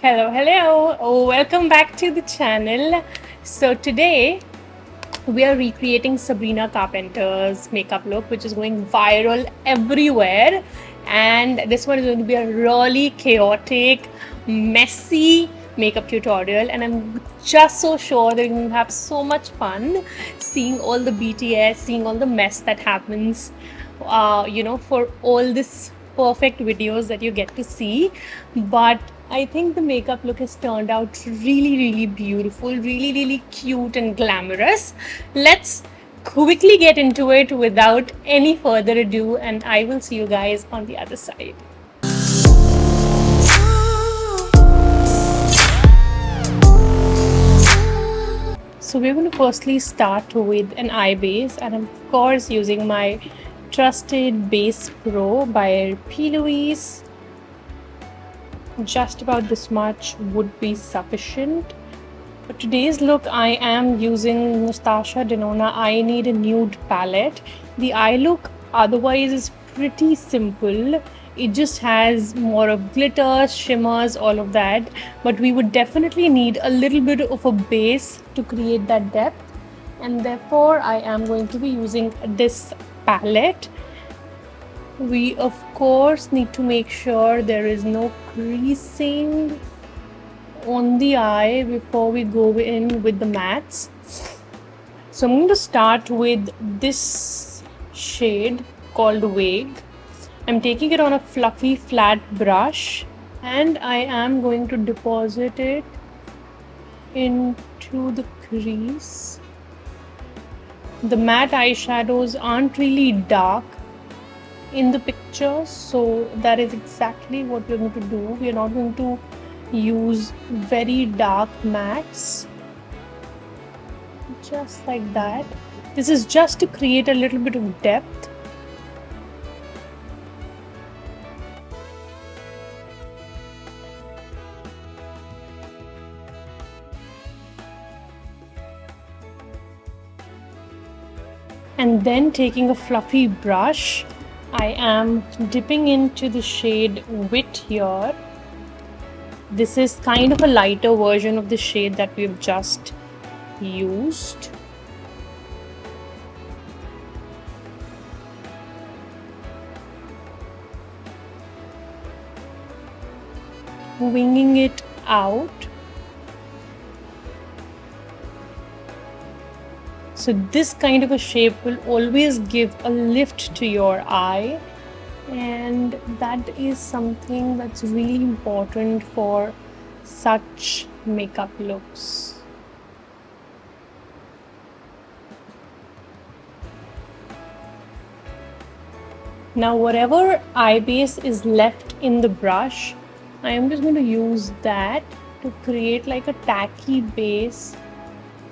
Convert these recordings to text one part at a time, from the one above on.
Hello. Welcome back to the channel. So today we are recreating Sabrina Carpenter's makeup look, which is going viral everywhere. And this one is going to be a really chaotic, messy makeup tutorial. And I'm just so sure that you're going to have so much fun seeing all the BTS, seeing all the mess that happens, for all this perfect videos that you get to see. But I think the makeup look has turned out really beautiful, really cute and glamorous. Let's quickly get into it without any further ado, and I will see you guys on the other side. So we're going to firstly start with an eye base, and I'm of course using my trusted Base Pro by P. Louise. Just about this much would be sufficient. For today's look, I am using Nastasia Denona I Need a Nude palette. The eye look otherwise is pretty simple. It just has more of glitters, shimmers, all of that. But we would definitely need a little bit of a base to create that depth. And therefore, I am going to be using this palette. We of course need to make sure there is no creasing on the eye before we go in with the mattes. So I'm going to start with this shade called Wake. I'm taking it on a fluffy flat brush and I am going to deposit it into the crease. The matte eyeshadows aren't really dark in the picture, so that is exactly what we're going to do. We are not going to use very dark mattes, just like that. This is just to create a little bit of depth. And then taking a fluffy brush, I am dipping into the shade Wit here. This is kind of a lighter version of the shade that we've just used. Winging it out. So this kind of a shape will always give a lift to your eye, and that is something that's really important for such makeup looks. Now whatever eye base is left in the brush, I am just going to use that to create like a tacky base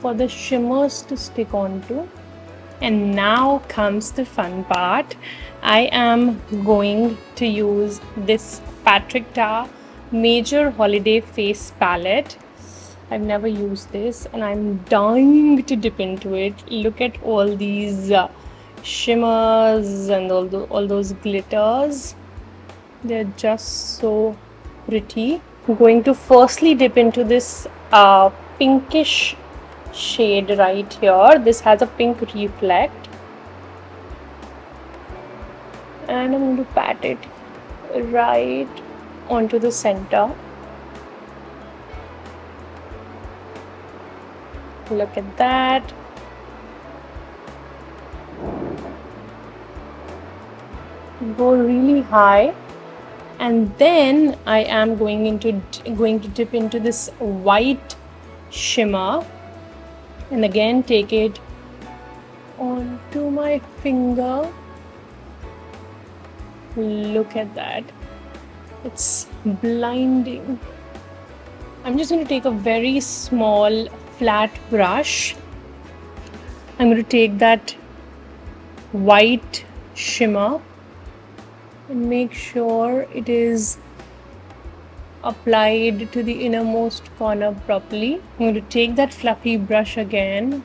for the shimmers to stick onto. And now comes the fun part. I am going to use this Patrick Ta Major Holiday Face Palette. I've never used this and I'm dying to dip into it. Look at all these shimmers and all those glitters. They're just so pretty. I'm going to firstly dip into this pinkish shade right here. This has a pink reflect, and I'm going to pat it right onto the center. Look at that. Go really high, and then I am going to dip into this white shimmer. And again take it onto my finger. Look at that. It's blinding. I'm just going to take a very small flat brush. I'm going to take that white shimmer and make sure it is applied to the innermost corner properly. I'm going to take that fluffy brush again,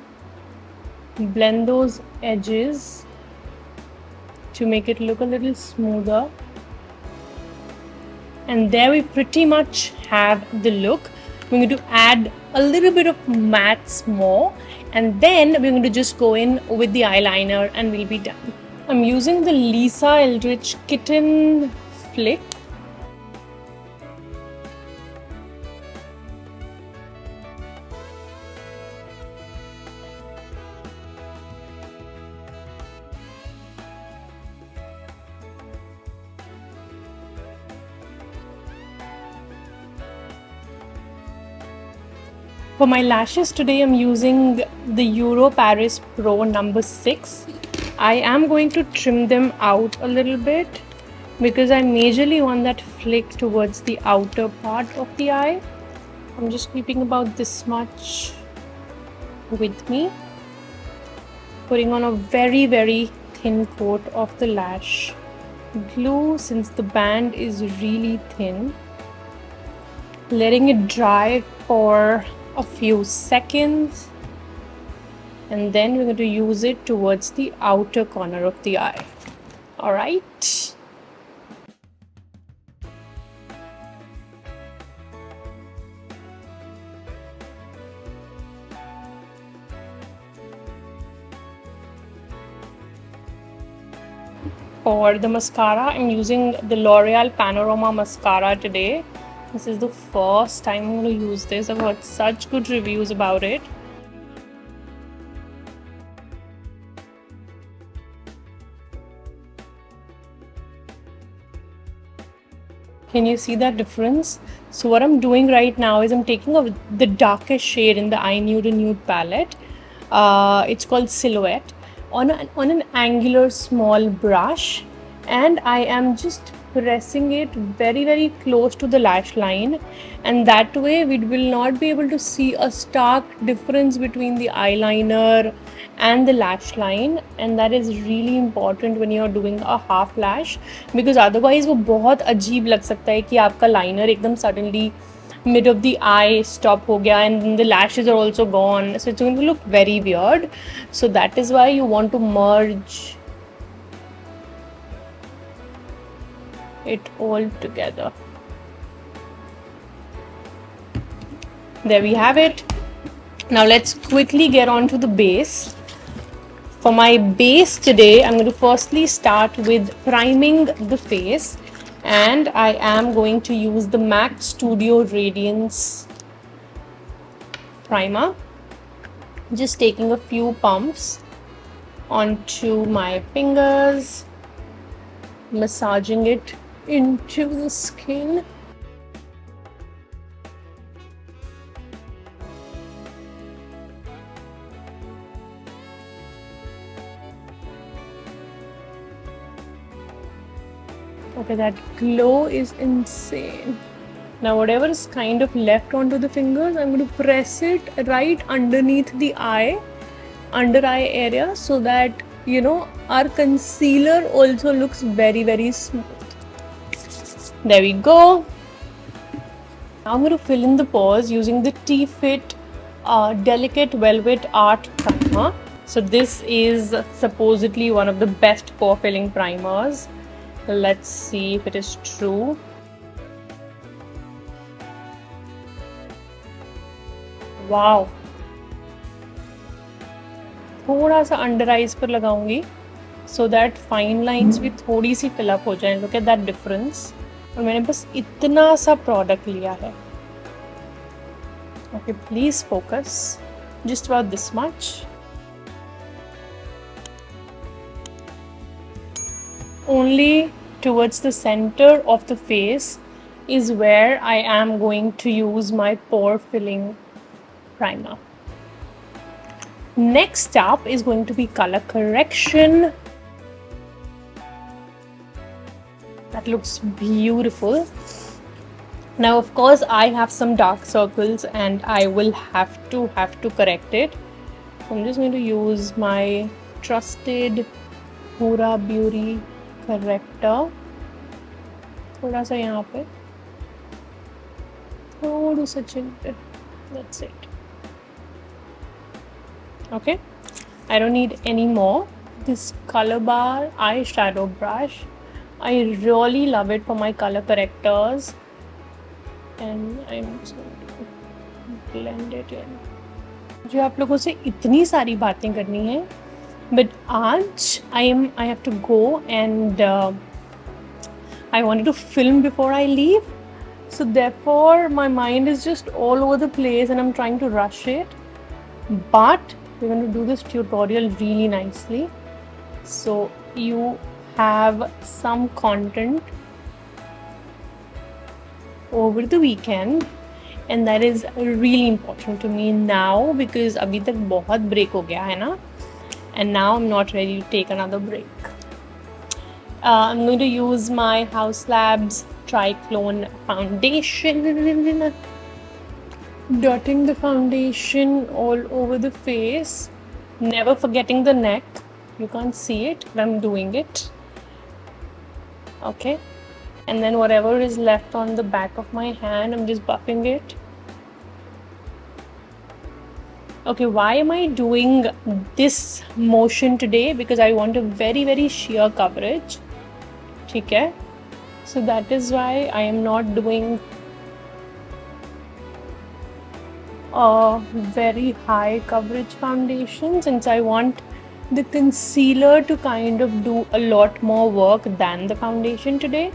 blend those edges to make it look a little smoother. And there we pretty much have the look. We're going to add a little bit of mattes more, and then we're going to just go in with the eyeliner and we'll be done. I'm using the Lisa Eldridge Kitten Flick. For my lashes today, I'm using the Euro Paris Pro number 6. I am going to trim them out a little bit because I majorly want that flick towards the outer part of the eye. I'm just keeping about this much with me, putting on a very thin coat of the lash glue since the band is really thin, letting it dry for a few seconds, and then we're going to use it towards the outer corner of the eye. All right. For the mascara, I'm using the L'Oreal Panorama mascara today. This is the first time I'm going to use this. I've heard such good reviews about it. Can you see that difference? So what I'm doing right now is I'm taking the darkest shade in the iNude palette. It's called Silhouette on an angular small brush, and I am just pressing it very close to the lash line, and that way we will not be able to see a stark difference between the eyeliner and the lash line, and that is really important when you're doing a half lash, because otherwise वो बहुत अजीब लग सकता है कि आपका liner एकदम suddenly mid of the eye stop हो गया and the lashes are also gone, so it's going to look very weird. So that is why you want to merge it all together. There we have it. Now let's quickly get on to the base. For my base today, I'm going to firstly start with priming the face, and I am going to use the MAC Studio Radiance primer. Just taking a few pumps onto my fingers, massaging it into the skin. Okay, that glow is insane. Now whatever is kind of left onto the fingers, I'm going to press it right underneath the eye, under eye area, so that, you know, our concealer also looks very smooth. There we go. Now I'm going to fill in the pores using the T-Fit Delicate Velvet Art Primer. So this is supposedly one of the best pore filling primers. Let's see if it is true. Wow. थोड़ा सा under eyes पर लगाऊंगी so that fine lines भी थोड़ी सी fill up हो जाएं. Look at that difference. और मैंने बस इतना सा product लिया है. Okay, please focus. Just about this much. Only towards the center of the face is where I am going to use my pore filling primer. Next up is going to be color correction. That looks beautiful. Now of course I have some dark circles and I will have to correct it. So I'm just going to use my trusted Hura Beauty corrector. थोड़ा सा यहाँ पे, थोड़ा सा चिन पे. That's it. Okay, I don't need any more. This Color Bar eyeshadow brush, I really love it for my color correctors, and I'm just going to blend it in. मुझे आप लोगों से इतनी सारी बातें करनी है, but आज I have to go, and I wanted to film before I leave, so therefore my mind is just all over the place and I'm trying to rush it, but we're going to do this tutorial really nicely, so you have some content over the weekend, and that is really important to me now because अभी तक बहुत break हो गया है ना, and now I'm not ready to take another break. I'm going to use my House Labs Triclone foundation, dotting the foundation all over the face, never forgetting the neck. You can't see it, but I'm doing it. Okay, and then whatever is left on the back of my hand, I'm just buffing it. Okay, why am I doing this motion today? Because I want a very, very sheer coverage. Okay, so that is why I am not doing a very high coverage foundation, since I want the concealer to kind of do a lot more work than the foundation today.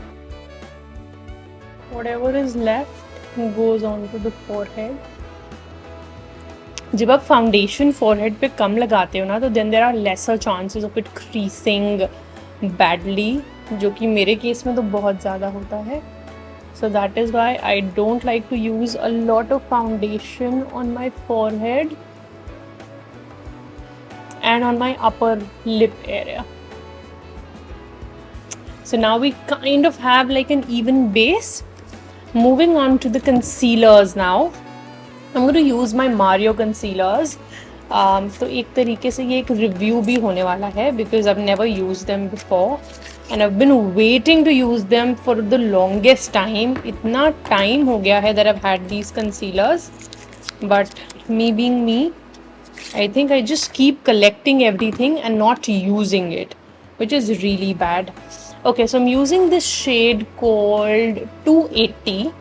Whatever is left goes onto the forehead. जब आप foundation forehead पे कम लगाते हो ना, तो then there are lesser chances of it creasing badly, जो कि मेरे केस में तो बहुत ज़्यादा होता है. So that is why I don't like to use a lot of foundation on my forehead and on my upper lip area. So now we kind of have like an even base. Moving on to the concealers now. I'm going to use my Mario concealers. तो एक तरीके से ये एक review भी होने वाला है because I've never used them before and I've been waiting to use them for the longest time. इतना time हो गया है that I've had these concealers, but me being me, I think I just keep collecting everything and not using it, which is really bad. Okay, so I'm using this shade called 280.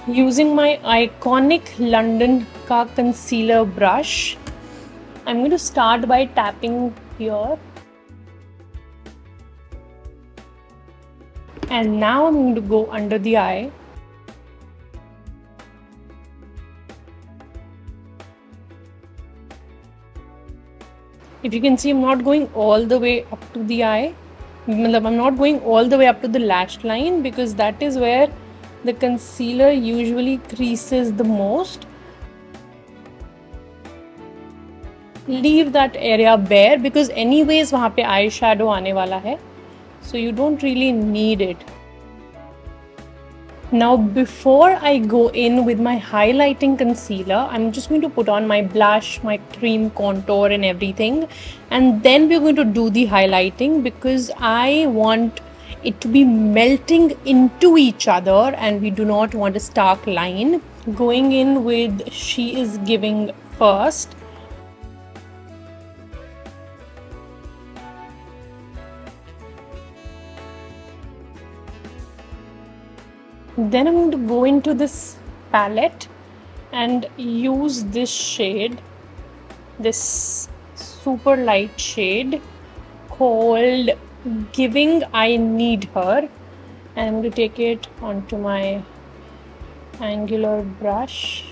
Using my iconic London का concealer brush, I'm going to start by tapping here. And now I'm going to go under the eye. If you can see, I'm not going all the way up to the eye. I'm not going all the way up to the lash line because that is where the concealer usually creases the most. Leave that area bare because anyways वहाँ पे eyeshadow आने वाला है, so you don't really need it. Now before I go in with my highlighting concealer, I'm just going to put on my blush, my cream contour and everything, and then we're going to do the highlighting because I want it to be melting into each other and we do not want a stark line. Going in with She Is Giving first. Then I'm going to go into this palette and use this shade, this super light shade called Giving I Need Her, and I'm going to take it onto my angular brush.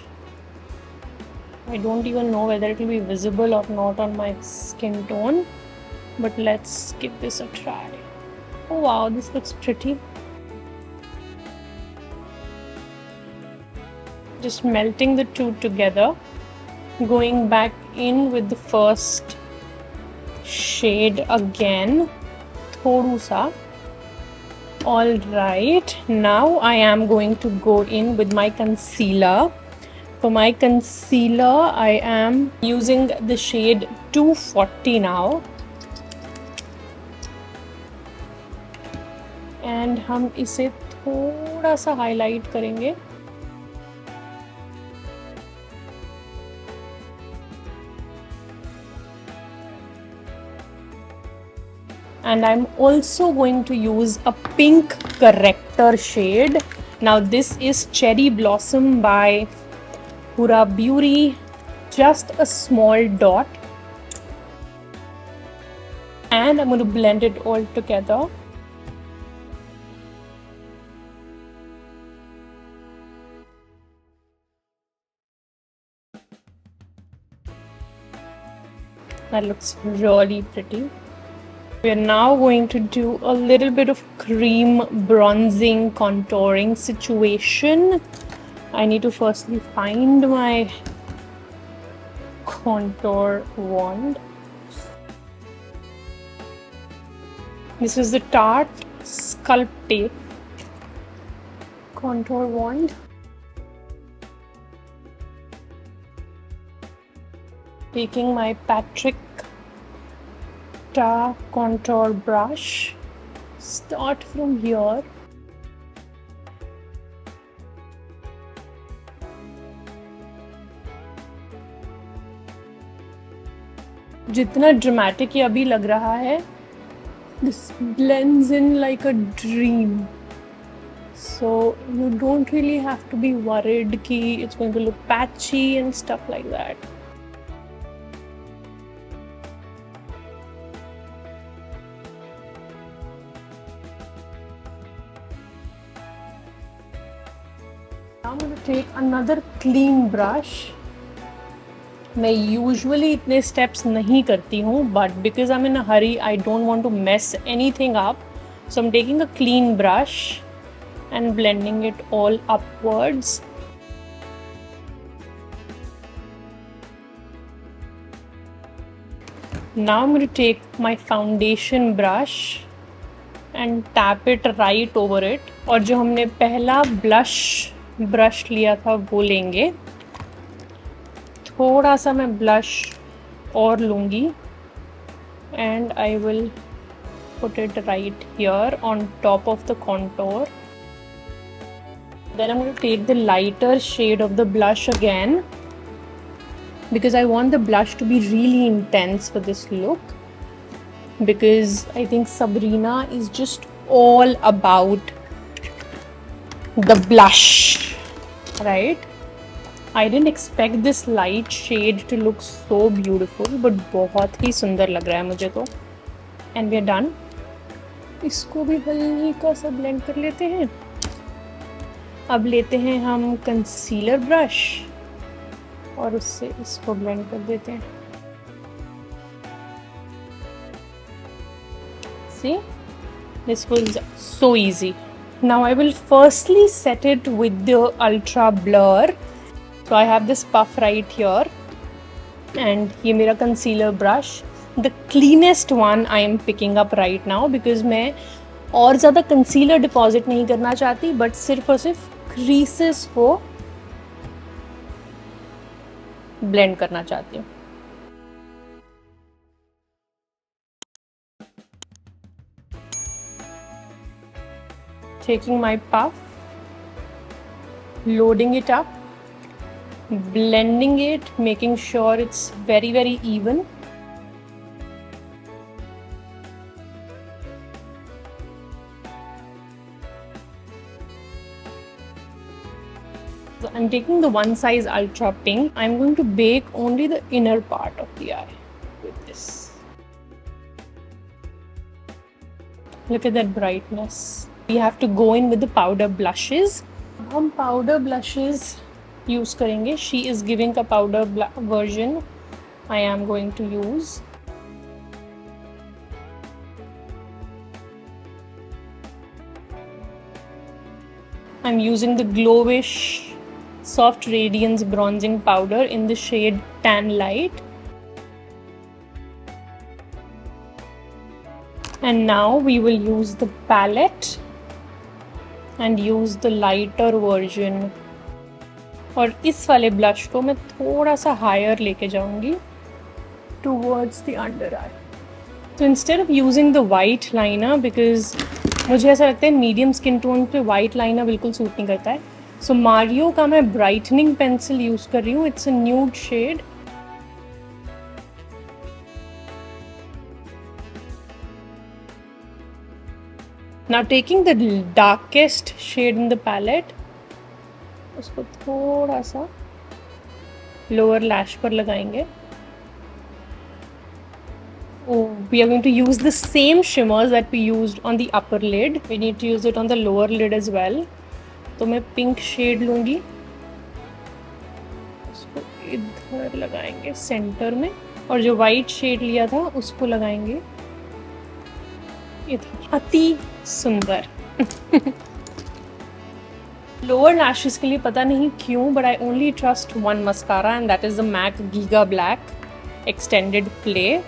I don't even know whether it will be visible or not on my skin tone, but let's give this a try. Oh wow, this looks pretty. Just melting the two together, going back in with the first shade again, thodu sa. All right, now I am going to go in with my concealer. For my concealer, I am using the shade 240 now. And हम इसे थोड़ा सा highlight करेंगे. And I'm also going to use a pink corrector shade. Now this is Cherry Blossom by Huda Beauty, just a small dot. And I'm going to blend it all together. That looks really pretty. We are now going to do a little bit of cream bronzing contouring situation. I need to firstly find my contour wand. This is the Tarte Sculpt Tape contour wand. Taking my Patrick Ta contour brush, start from here. जितना dramatic ये अभी लग रहा है, this blends in like a dream. So you don't really have to be worried कि it's going to look patchy and stuff like that. Now I'm going to take another clean brush. मैं usually इतने steps नहीं करती हूँ, but because I am in a hurry I don't want to mess anything up, so I am taking a clean brush and blending it all upwards. Now I'm going to take my foundation brush and tap it right over it. और जो हमने पहला blush brush लिया था वो लेंगे. थोड़ा सा मैं blush और लूँगी and I will put it right here on top of the contour. Then I'm going to take the lighter shade of the blush again because I want the blush to be really intense for this look, because I think Sabrina is just all about the blush, right? I didn't expect this light shade to look so beautiful, but बहुत ही सुंदर लग रहा है मुझे तो. And we are done. इसको भी हल्का सा blend कर लेते हैं. अब लेते हैं हम कंसीलर ब्रश और उससे इसको ब्लेंड कर देते हैं. See, this was so easy. Now I will firstly set it with the ultra blur. So I have this puff right here and ये मेरा concealer brush, the cleanest one I am picking up right now because मैं और ज़्यादा concealer deposit नहीं करना चाहती, but सिर्फ और सिर्फ क्रीसेस को ब्लेंड करना चाहती हूँ. Taking my puff, loading it up, blending it, making sure it's very, very even. So I'm taking the one size ultra pink. I'm going to bake only the inner part of the eye with this. Look at that brightness. We have to go in with the powder blushes. हम powder blushes use करेंगे. She is giving a powder version. I am going to use. I'm using the Glowish Soft Radiance Bronzing Powder in the shade Tan Light. And now we will use the palette and use the lighter version. और इस वाले blush को मैं थोड़ा सा higher लेके जाऊंगी towards the under eye. So instead of using the white liner, because मुझे ऐसा लगता है मीडियम स्किन टोन पे वाइट लाइनर बिल्कुल सूट नहीं करता है, सो मारियो का मैं ब्राइटनिंग पेंसिल यूज़ कर रही हूँ. It's a nude shade. Now taking the darkest shade in the palette, उसको थोड़ा सा lower lash पर लगाएंगे. Oh, we are going to use the same shimmers that we used on the upper lid. We need to use it on the lower lid as well. तो मैं pink shade लूँगी, उसको इधर लगाएंगे centre में, और जो white shade लिया था उसको लगाएंगे इधर. अति सुंदर. Lower lashes के लिए पता नहीं क्यों, but I only trust one mascara and that is the MAC Giga Black Extended Play.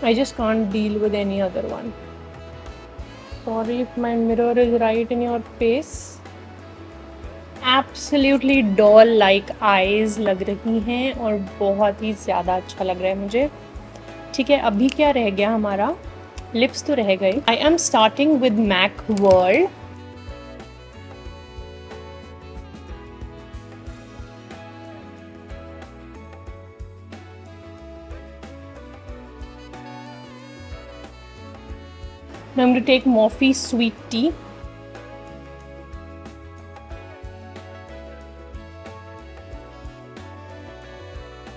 I just can't deal with any other one. Sorry if my mirror is right in your face. Absolutely doll like eyes लग रही हैं और बहुत ही ज़्यादा अच्छा लग रहा है मुझे. ठीक है, अभी क्या रह गया हमारा? लिप्स तो रह गए. I am starting with MAC World. Now I'm going to take Morphe Sweet Tea.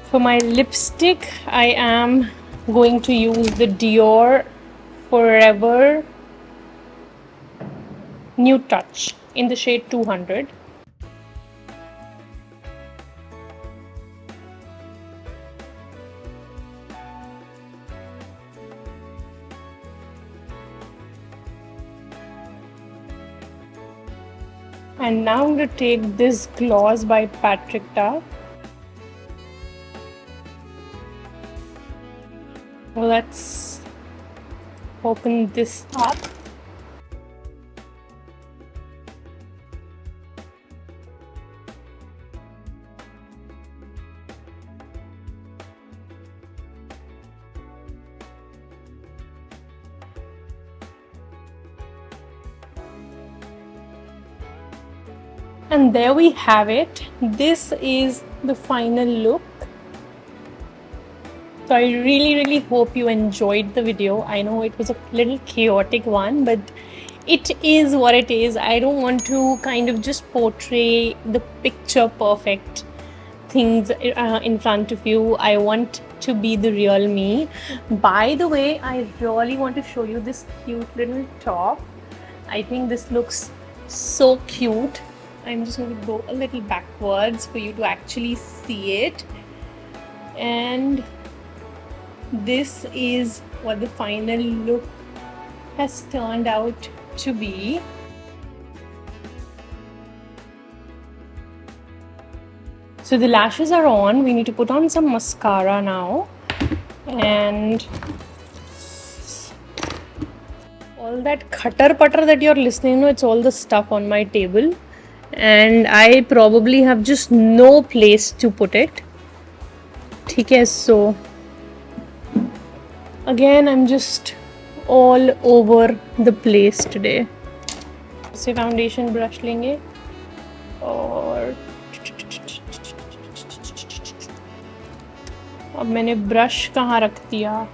For my lipstick, I am going to use the Dior Forever Nude Touch in the shade 200. And now I'm going to take this gloss by Patrick Ta. Let's open this up. And there we have it. This is the final look. So I really hope you enjoyed the video. I know it was a little chaotic one, but it is what it is. I don't want to kind of just portray the picture perfect things in front of you. I want to be the real me. By the way, I really want to show you this cute little top. I think this looks so cute. I'm just going to go a little backwards for you to actually see it. And this is what the final look has turned out to be. So the lashes are on. We need to put on some mascara now. And all that khatar putter that you're listening to, it's all the stuff on my table. And I probably have just no place to put it. Okay, so again I'm just all over the place today. से foundation brush लेंगे और अब मैंने brush कहाँ रख दिया?